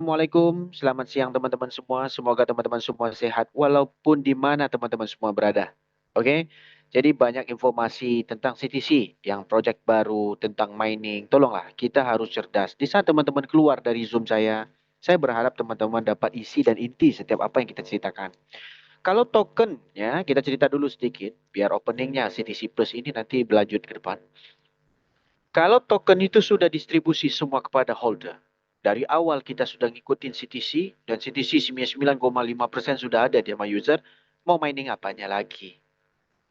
Assalamualaikum, selamat siang teman-teman semua. Semoga teman-teman semua sehat walaupun di mana teman-teman semua berada. Oke, jadi banyak informasi tentang CTC yang proyek baru tentang mining. Tolonglah, kita harus cerdas. Di saat teman-teman keluar dari Zoom saya berharap teman-teman dapat isi dan inti setiap apa yang kita ceritakan. Kalau token, ya kita cerita dulu sedikit, biar openingnya CTC Plus ini nanti berlanjut ke depan. Kalau token itu sudah distribusi semua kepada holder, dari awal kita sudah ngikutin CTC, dan CTC 99,5% sudah ada di sama user, mau mining apanya lagi?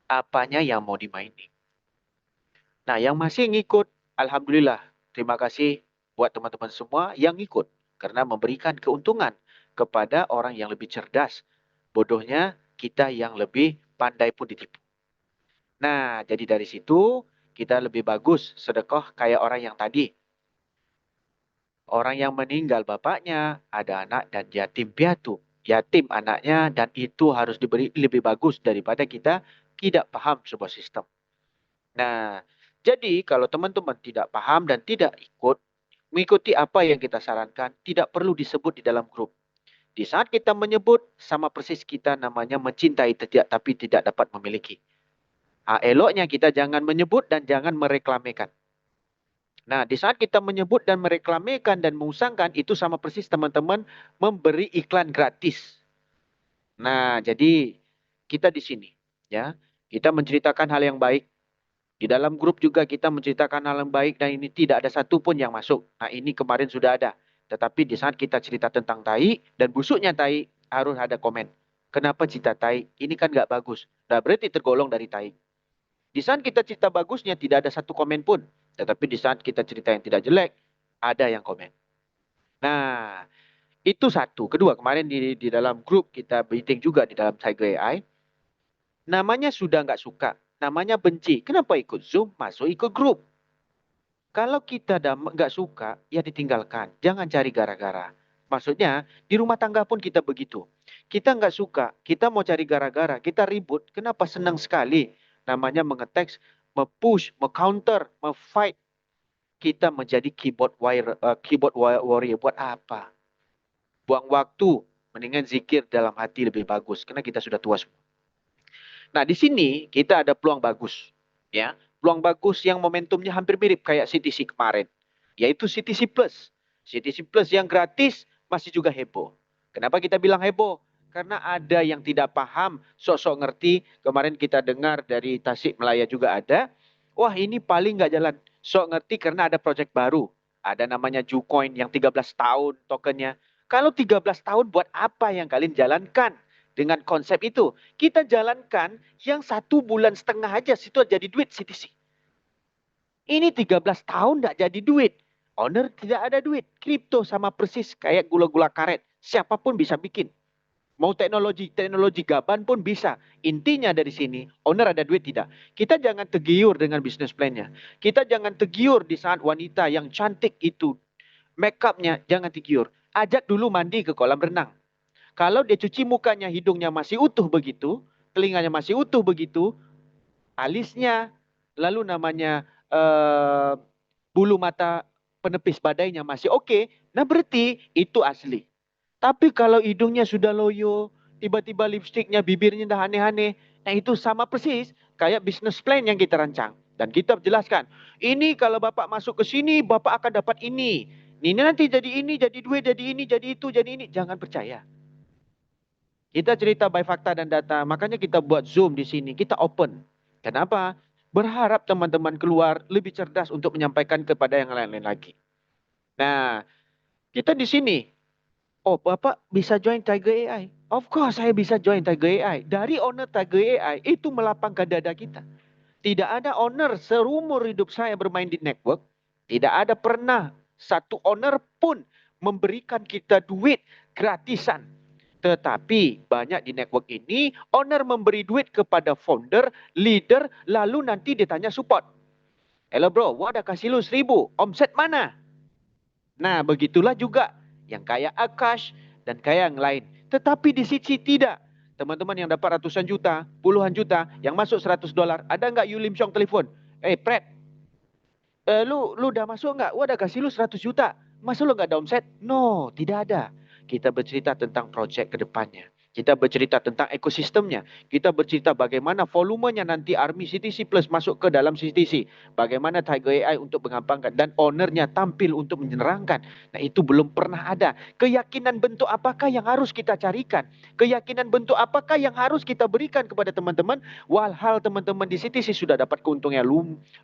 Apanya yang mau di-mining? Nah, yang masih ngikut, Alhamdulillah, terima kasih buat teman-teman semua yang ngikut, karena memberikan keuntungan kepada orang yang lebih cerdas. Bodohnya, kita yang lebih pandai pun ditipu. Nah, jadi dari situ, kita lebih bagus sedekah kayak orang yang tadi. Orang yang meninggal bapaknya, ada anak dan yatim piatu. Yatim anaknya dan itu harus diberi lebih bagus daripada kita tidak paham sebuah sistem. Nah, jadi kalau teman-teman tidak paham dan tidak ikut, mengikuti apa yang kita sarankan, tidak perlu disebut di dalam grup. Di saat kita menyebut, sama persis kita namanya mencintai tidak, tapi tidak dapat memiliki. Eloknya kita jangan menyebut dan jangan mereklamekan. Nah, di saat kita menyebut dan mereklamekan dan mengusangkan, itu sama persis teman-teman memberi iklan gratis. Nah, jadi kita di sini, ya, kita menceritakan hal yang baik. Di dalam grup juga kita menceritakan hal yang baik dan ini tidak ada satupun yang masuk. Nah, ini kemarin sudah ada. Tetapi di saat kita cerita tentang tai dan busuknya tai, harus ada komen. Kenapa cerita tai? Ini kan nggak bagus. Nah, berarti tergolong dari tai. Di saat kita cerita bagusnya, tidak ada satu komen pun. Tetapi di saat kita cerita yang tidak jelek, ada yang komen. Nah, itu satu. Kedua, kemarin di dalam grup kita meeting juga di dalam Tiger AI. Namanya sudah nggak suka. Namanya benci. Kenapa ikut Zoom? Masuk ikut grup. Kalau kita nggak suka, ya ditinggalkan. Jangan cari gara-gara. Maksudnya, di rumah tangga pun kita begitu. Kita nggak suka, kita mau cari gara-gara, kita ribut. Kenapa senang sekali? Namanya mengetek, me-push, me-counter, me-fight. Kita menjadi keyboard warrior. Buat apa? Buang waktu, mendingan zikir dalam hati lebih bagus karena kita sudah tua semua. Nah, di sini kita ada peluang bagus, ya. Peluang bagus yang momentumnya hampir mirip kayak CTC kemarin, yaitu CTC Plus. CTC Plus yang gratis masih juga heboh. Kenapa kita bilang heboh? Karena ada yang tidak paham, sok-sok ngerti. Kemarin kita dengar dari Tasik Malaya juga ada. Wah, ini paling nggak jalan. Sok ngerti karena ada project baru. Ada namanya Jucoin yang 13 tahun tokennya. Kalau 13 tahun buat apa yang kalian jalankan dengan konsep itu? Kita jalankan yang 1,5 bulan aja situ jadi duit CTC. Ini 13 tahun tidak jadi duit. Owner tidak ada duit. Kripto sama persis kayak gula-gula karet. Siapapun bisa bikin. Mau teknologi gaban pun bisa. Intinya dari sini, owner ada duit tidak. Kita jangan tergiur dengan bisnis plan-nya. Kita jangan tergiur di saat wanita yang cantik itu. Make up-nya jangan tergiur. Ajak dulu mandi ke kolam renang. Kalau dia cuci mukanya, hidungnya masih utuh begitu, telinganya masih utuh begitu, alisnya, lalu namanya bulu mata penepis badainya masih oke, nah berarti itu asli. Tapi kalau hidungnya sudah loyo, tiba-tiba lipstiknya, bibirnya dah aneh-aneh, nah itu sama persis kayak business plan yang kita rancang. Dan kita jelaskan, ini kalau Bapak masuk ke sini, Bapak akan dapat ini. Ini nanti jadi ini, jadi duit, jadi ini, jadi itu, jadi ini. Jangan percaya. Kita cerita by fakta dan data, makanya kita buat Zoom di sini, kita open. Kenapa? Berharap teman-teman keluar lebih cerdas untuk menyampaikan kepada yang lain-lain lagi. Nah, kita di sini. Oh, Bapak bisa join Tiger AI. Of course, saya bisa join Tiger AI. Dari owner Tiger AI, itu melapangkan dada kita. Tidak ada owner seumur hidup saya bermain di network. Tidak ada pernah satu owner pun memberikan kita duit gratisan. Tetapi banyak di network ini, owner memberi duit kepada founder, leader, lalu nanti ditanya support. Hello bro, gua ada kasih lu 1.000, omset mana? Nah, begitulah juga yang kayak Akash dan kayak yang lain. Tetapi di sisi tidak. Teman-teman yang dapat ratusan juta, puluhan juta, yang masuk $100, ada nggak Yulim Chong telepon? Pret, lu udah masuk nggak? Gua udah kasih lu 100 juta. Masa lo nggak ada omset? No, tidak ada. Kita bercerita tentang projek ke depannya. Kita bercerita tentang ekosistemnya. Kita bercerita bagaimana volumenya nanti Army CTC Plus masuk ke dalam CTC. Bagaimana Tiger AI untuk mengembangkan dan ownernya tampil untuk menerangkan. Nah, itu belum pernah ada. Keyakinan bentuk apakah yang harus kita carikan? Keyakinan bentuk apakah yang harus kita berikan kepada teman-teman? Walhal teman-teman di CTC sudah dapat keuntungan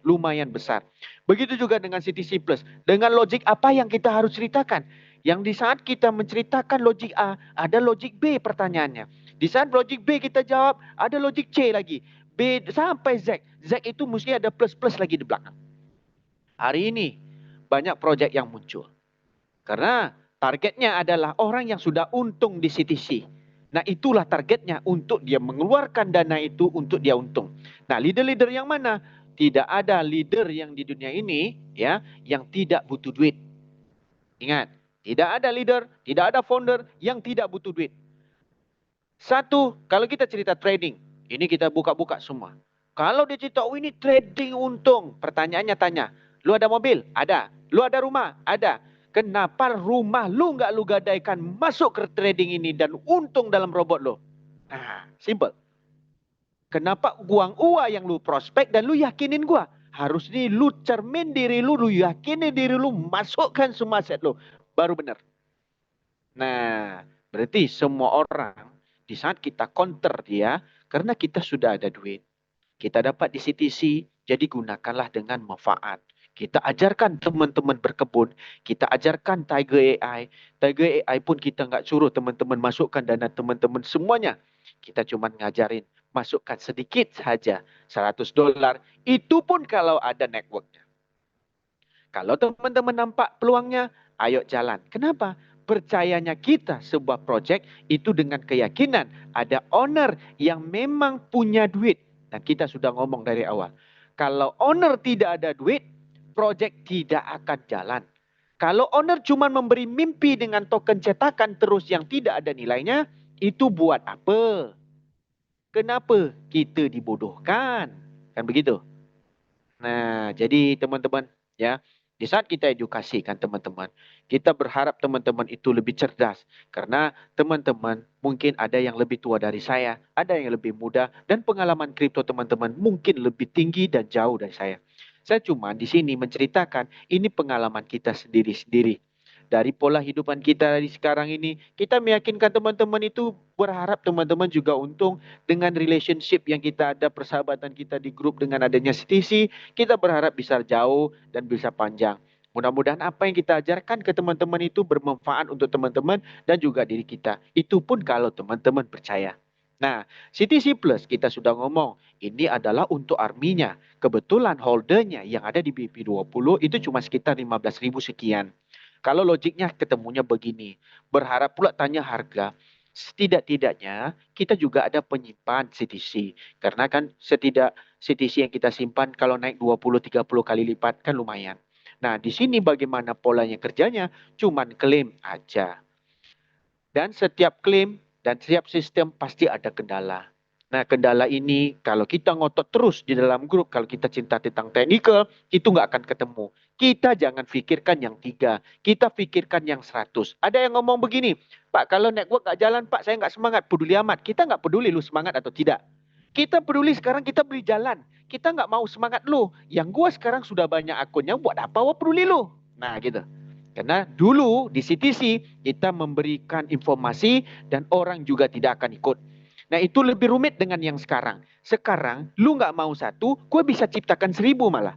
lumayan besar. Begitu juga dengan CTC Plus. Dengan logik apa yang kita harus ceritakan? Yang di saat kita menceritakan logik A, ada logik B pertanyaannya. Di saat logik B kita jawab, ada logik C lagi. B sampai Z. Z itu mesti ada plus-plus lagi di belakang. Hari ini banyak proyek yang muncul. Karena targetnya adalah orang yang sudah untung di CTC. Nah, itulah targetnya untuk dia mengeluarkan dana itu untuk dia untung. Nah, leader-leader yang mana? Tidak ada leader yang di dunia ini ya yang tidak butuh duit. Ingat, tidak ada leader, tidak ada founder yang tidak butuh duit. Satu, kalau kita cerita trading, ini kita buka-buka semua. Kalau dia cerita, oh ini trading untung. Pertanyaannya tanya, lu ada mobil? Ada. Lu ada rumah? Ada. Kenapa rumah lu nggak lu gadaikan masuk ke trading ini dan untung dalam robot lu? Nah, simple. Kenapa uang yang lu prospek dan lu yakinin gua? Harus nih lu cermin diri lu yakinin diri lu, masukkan semua aset lu. Baru benar. Nah, berarti semua orang di saat kita counter dia, karena kita sudah ada duit. Kita dapat di CTC, jadi gunakanlah dengan manfaat. Kita ajarkan teman-teman berkebun, kita ajarkan Tiger AI. Tiger AI pun kita nggak suruh teman-teman masukkan dana teman-teman semuanya. Kita cuma ngajarin, masukkan sedikit saja, $100. Itu pun kalau ada networknya. Kalau teman-teman nampak peluangnya, ayo jalan. Kenapa? Percayanya kita sebuah project itu dengan keyakinan ada owner yang memang punya duit. Dan kita sudah ngomong dari awal. Kalau owner tidak ada duit, project tidak akan jalan. Kalau owner cuma memberi mimpi dengan token cetakan terus yang tidak ada nilainya, itu buat apa? Kenapa kita dibodohkan? Kan begitu? Nah, jadi teman-teman, ya, di saat kita edukasikan teman-teman, kita berharap teman-teman itu lebih cerdas. Karena teman-teman mungkin ada yang lebih tua dari saya, ada yang lebih muda, dan pengalaman kripto teman-teman mungkin lebih tinggi dan jauh dari saya. Saya cuma di sini menceritakan ini pengalaman kita sendiri-sendiri. Dari pola hidupan kita di sekarang ini, kita meyakinkan teman-teman itu berharap teman-teman juga untung dengan relationship yang kita ada, persahabatan kita di grup dengan adanya CTC, kita berharap bisa jauh dan bisa panjang. Mudah-mudahan apa yang kita ajarkan ke teman-teman itu bermanfaat untuk teman-teman dan juga diri kita. Itu pun kalau teman-teman percaya. Nah, CTC Plus kita sudah ngomong, ini adalah untuk arminya. Kebetulan holdernya yang ada di BP20 itu cuma sekitar 15.000 sekian. Kalau logiknya ketemunya begini, berharap pula tanya harga, setidak-tidaknya kita juga ada penyimpan CTC. Karena kan CTC yang kita simpan kalau naik 20-30 kali lipat kan lumayan. Nah, di sini bagaimana polanya kerjanya? Cuman klaim aja. Dan setiap klaim dan setiap sistem pasti ada kendala. Nah, kendala ini kalau kita ngotot terus di dalam grup, kalau kita cinta tentang technical, itu nggak akan ketemu. Kita jangan pikirkan yang 3, kita pikirkan yang 100. Ada yang ngomong begini, Pak, kalau network nggak jalan, Pak, saya nggak semangat, peduli amat. Kita nggak peduli lu semangat atau tidak. Kita peduli sekarang kita beri jalan. Kita nggak mau semangat lu. Yang gua sekarang sudah banyak akunnya, buat apa gua peduli lu? Nah, gitu. Karena dulu di CTC kita memberikan informasi dan orang juga tidak akan ikut. Nah, itu lebih rumit dengan yang sekarang. Sekarang lu nggak mau 1, gue bisa ciptakan 1.000 malah.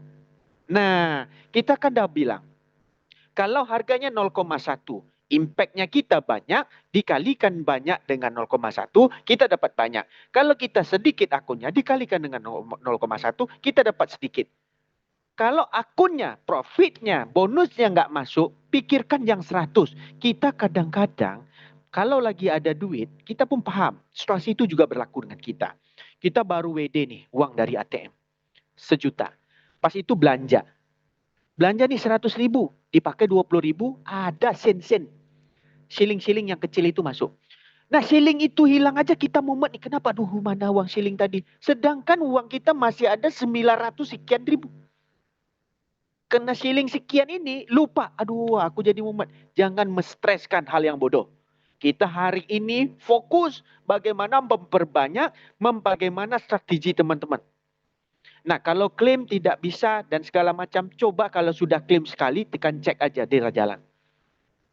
Nah, kita kan dah bilang, kalau harganya 0,1, impactnya kita banyak, dikalikan banyak dengan 0,1, kita dapat banyak. Kalau kita sedikit akunnya, dikalikan dengan 0,1, kita dapat sedikit. Kalau akunnya, profitnya, bonusnya nggak masuk, pikirkan yang 100. Kita kadang-kadang, kalau lagi ada duit, kita pun paham. Situasi itu juga berlaku dengan kita. Kita baru WD nih, uang dari ATM. 1 juta. Pas itu belanja. Belanja nih 100.000. Dipakai 20.000, ada sen-sen. Shilling-shilling yang kecil itu masuk. Nah, shilling itu hilang aja kita mumet nih. Kenapa? Duh, mana uang shilling tadi? Sedangkan uang kita masih ada 900 sekian ribu. kena shilling sekian ini, lupa. Aduh, aku jadi mumet. Jangan mestreskan hal yang bodoh. Kita hari ini fokus bagaimana memperbanyak, bagaimana strategi teman-teman. Nah, kalau klaim tidak bisa dan segala macam, coba kalau sudah klaim sekali, tekan cek aja di jalan.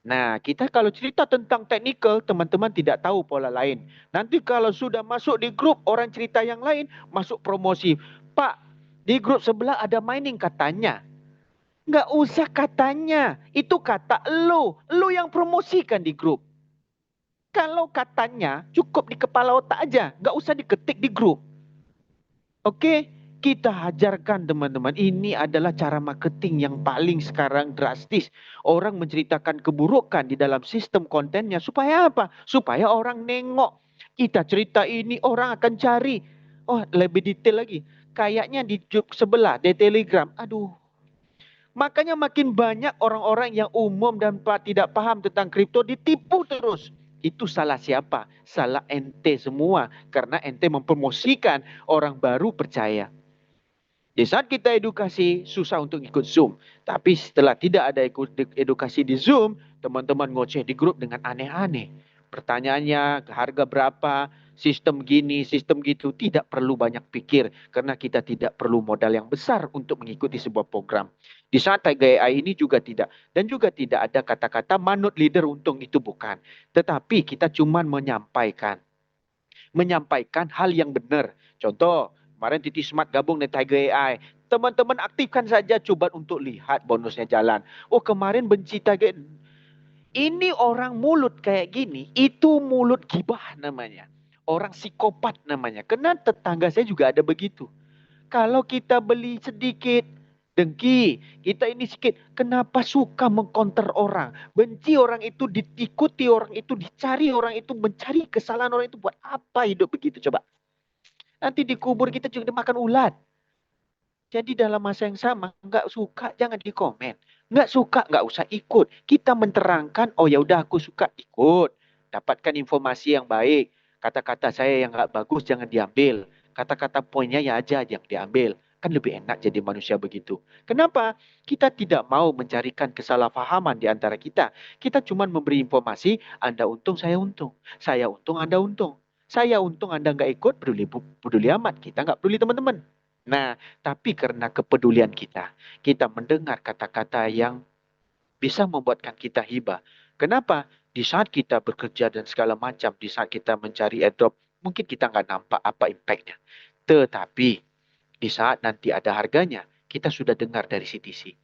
Nah, kita kalau cerita tentang technical, teman-teman tidak tahu pola lain. Nanti kalau sudah masuk di grup, orang cerita yang lain, masuk promosi. Pak, di grup sebelah ada mining katanya. Nggak usah katanya. Itu kata lo. Lo yang promosikan di grup. Kalau katanya, cukup di kepala otak aja. Nggak usah diketik di grup. Oke? Kita ajarkan teman-teman. Ini adalah cara marketing yang paling sekarang drastis. Orang menceritakan keburukan di dalam sistem kontennya. Supaya apa? Supaya orang nengok. Kita cerita ini orang akan cari. Oh, lebih detail lagi. Kayaknya di sebelah, di Telegram. Aduh. Makanya makin banyak orang-orang yang umum dan tidak paham tentang kripto ditipu terus. Itu salah siapa? Salah ente semua. Karena ente mempromosikan orang baru percaya. Di saat kita edukasi, susah untuk ikut Zoom. Tapi setelah tidak ada edukasi di Zoom, teman-teman ngoceh di grup dengan aneh-aneh. Pertanyaannya, harga berapa, sistem gini, sistem gitu. Tidak perlu banyak pikir. Karena kita tidak perlu modal yang besar untuk mengikuti sebuah program. Di saat Tiger AI ini juga tidak. Dan juga tidak ada kata-kata manut leader untung, itu bukan. Tetapi kita cuma menyampaikan hal yang benar. Contoh, kemarin Titi Smart gabung dengan Tiger AI. Teman-teman aktifkan saja coba untuk lihat bonusnya jalan. Oh, kemarin benci Tiger. Ini orang mulut kayak gini, itu mulut gibah namanya. Orang psikopat namanya. Karena tetangga saya juga ada begitu. Kalau kita beli sedikit, dengki. Kita ini sedikit. Kenapa suka mengkonter orang? Benci orang itu, diikuti orang itu, dicari orang itu, mencari kesalahan orang itu. Buat apa hidup begitu coba? Nanti dikubur kita juga dimakan ulat. Jadi dalam masa yang sama, nggak suka jangan dikomen. Nggak suka nggak usah ikut. Kita menerangkan, oh ya udah aku suka ikut. Dapatkan informasi yang baik. Kata-kata saya yang nggak bagus jangan diambil. Kata-kata poinnya ya aja yang diambil. Kan lebih enak jadi manusia begitu. Kenapa? Kita tidak mau mencarikan kesalahpahaman di antara kita. Kita cuma memberi informasi, Anda untung, saya untung. Saya untung, Anda untung. Saya untung, Anda nggak ikut, peduli amat. Kita nggak peduli teman-teman. Nah, tapi karena kepedulian kita, kita mendengar kata-kata yang bisa membuatkan kita hibah. Kenapa? Di saat kita bekerja dan segala macam, di saat kita mencari airdrop, mungkin kita nggak nampak apa impactnya. Tetapi di saat nanti ada harganya, kita sudah dengar dari CTC.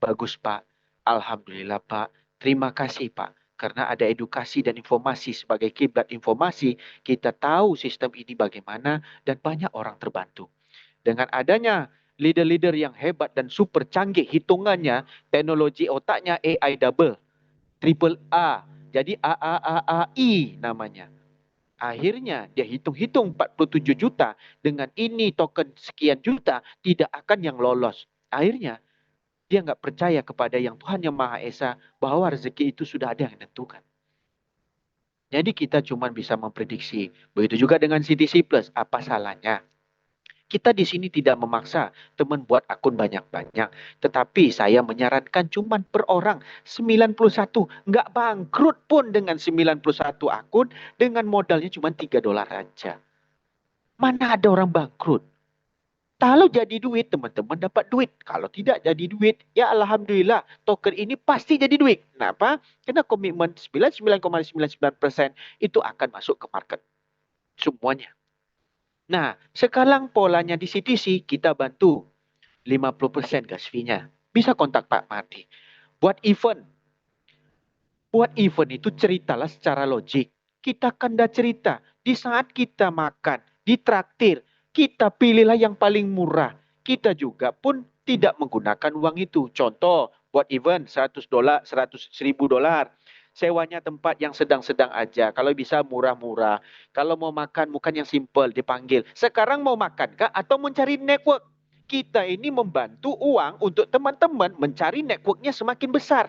Bagus Pak, Alhamdulillah Pak, terima kasih Pak. Karena ada edukasi dan informasi sebagai kiblat informasi, kita tahu sistem ini bagaimana dan banyak orang terbantu. Dengan adanya leader-leader yang hebat dan super canggih hitungannya, teknologi otaknya AI double, triple A. Jadi AAAAI namanya. Akhirnya dia hitung-hitung 47 juta. Dengan ini token sekian juta tidak akan yang lolos. Akhirnya dia nggak percaya kepada yang Tuhan Yang Maha Esa bahwa rezeki itu sudah ada yang menentukan. Jadi kita cuma bisa memprediksi. Begitu juga dengan CTC Plus. Apa salahnya? Kita di sini tidak memaksa teman buat akun banyak-banyak. Tetapi saya menyarankan cuma per orang 91. Nggak bangkrut pun dengan 91 akun dengan modalnya cuma $3 aja. Mana ada orang bangkrut? Kalau jadi duit, teman-teman dapat duit. Kalau tidak jadi duit, ya Alhamdulillah. Token ini pasti jadi duit. Kenapa? Karena komitmen 99,99% itu akan masuk ke market. Semuanya. Nah, sekarang polanya di CTC kita bantu 50% gas fee-nya. Bisa kontak Pak Mardi. Buat event. Buat event itu ceritalah secara logik. Kita kan dah cerita. Di saat kita makan, ditraktir, kita pilihlah yang paling murah. Kita juga pun tidak menggunakan uang itu. Contoh, buat event $100, $100,000. Sewanya tempat yang sedang-sedang aja. Kalau bisa murah-murah. Kalau mau makan, bukan yang simple, dipanggil. Sekarang mau makan kah atau mencari network? Kita ini membantu uang untuk teman-teman mencari networknya semakin besar.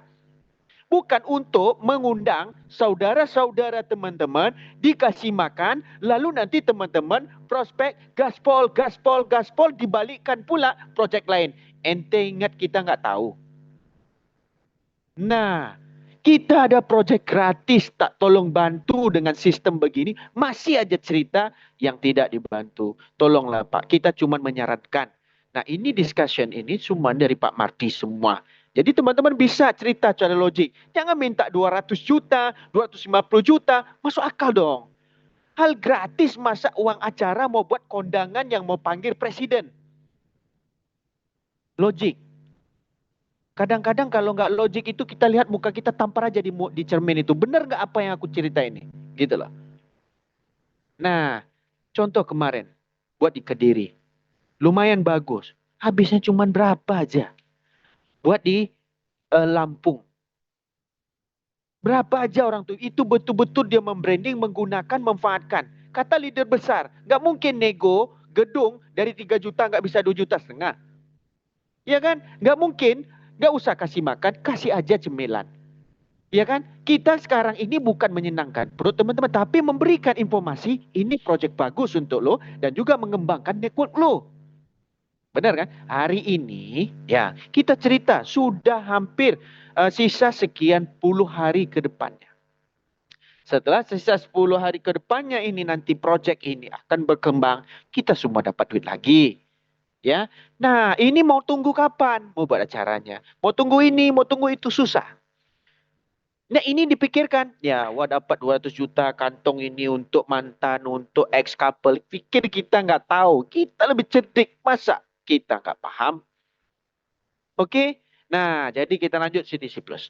Bukan untuk mengundang saudara-saudara teman-teman dikasih makan, lalu nanti teman-teman prospek gaspol, gaspol, gaspol dibalikkan pula projek lain. Ente ingat kita nggak tahu. Nah, kita ada project gratis tak tolong bantu dengan sistem begini, masih aja cerita yang tidak dibantu. Tolonglah Pak, kita cuma menyarankan. Nah, ini discussion ini cuma dari Pak Marty semua. Jadi teman-teman bisa cerita secara logik. Jangan minta 200 juta, 250 juta, masuk akal dong. Hal gratis masa uang acara mau buat kondangan yang mau panggil presiden. Logik. Kadang-kadang kalau nggak logik itu kita lihat muka kita tampar aja di cermin itu. Benar nggak apa yang aku cerita ini? Gitu loh. Nah, contoh kemarin buat di Kediri. Lumayan bagus. Habisnya cuma berapa aja. Buat di Lampung. Berapa aja orang tuh. Itu betul-betul dia membranding, menggunakan, memanfaatkan. Kata leader besar, nggak mungkin nego gedung dari 3 juta nggak bisa 2,5 juta. Ya kan? Nggak mungkin. Nggak usah kasih makan, kasih aja cemilan. Ya kan? Kita sekarang ini bukan menyenangkan perut teman-teman, tapi memberikan informasi ini project bagus untuk lo dan juga mengembangkan network lo. Benar kan? Hari ini ya kita cerita sudah hampir sisa sekian puluh hari ke depannya. Setelah sisa 10 hari ke depannya ini nanti project ini akan berkembang, kita semua dapat duit lagi. Ya. Nah, ini mau tunggu kapan? Mau buat acaranya. Mau tunggu ini, mau tunggu itu susah. Nah, ini dipikirkan. Ya, wah dapat 200 juta kantong ini untuk mantan, untuk ex couple. Pikir kita nggak tahu. Kita lebih cerdik. Masa kita nggak paham? Oke? Nah, jadi kita lanjut CTC Plus.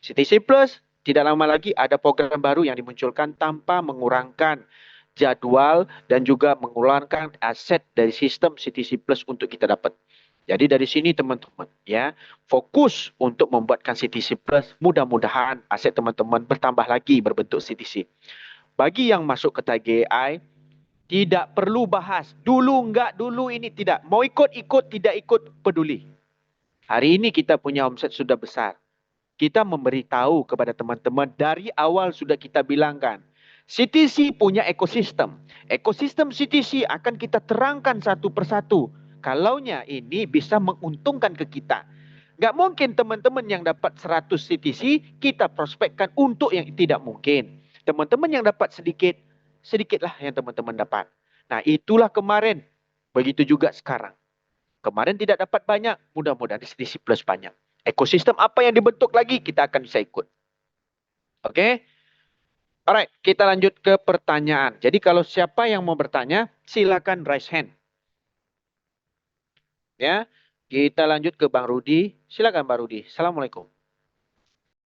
CTC Plus tidak lama lagi ada program baru yang dimunculkan tanpa mengurangkan jadwal dan juga mengeluarkan aset dari sistem CTC Plus untuk kita dapat. Jadi dari sini teman-teman ya, fokus untuk membuatkan CTC Plus. Mudah-mudahan aset teman-teman bertambah lagi berbentuk CTC. Bagi yang masuk ke TGI, tidak perlu bahas. Dulu enggak, dulu ini tidak. Mau ikut-ikut, tidak ikut, peduli. Hari ini kita punya omset sudah besar. Kita memberitahu kepada teman-teman dari awal sudah kita bilangkan. CTC punya ekosistem. Ekosistem CTC akan kita terangkan satu persatu. Kalaunya ini bisa menguntungkan ke kita. Nggak mungkin teman-teman yang dapat 100 CTC, kita prospekkan untuk yang tidak mungkin. Teman-teman yang dapat sedikit, sedikitlah yang teman-teman dapat. Nah itulah kemarin. Begitu juga sekarang. Kemarin tidak dapat banyak, mudah-mudahan CTC plus banyak. Ekosistem apa yang dibentuk lagi, kita akan bisa ikut. Oke? Okay? Alright, kita lanjut ke pertanyaan. Jadi kalau siapa yang mau bertanya, silakan raise hand. Ya, kita lanjut ke Bang Rudi. Silakan Bang Rudi. Assalamualaikum.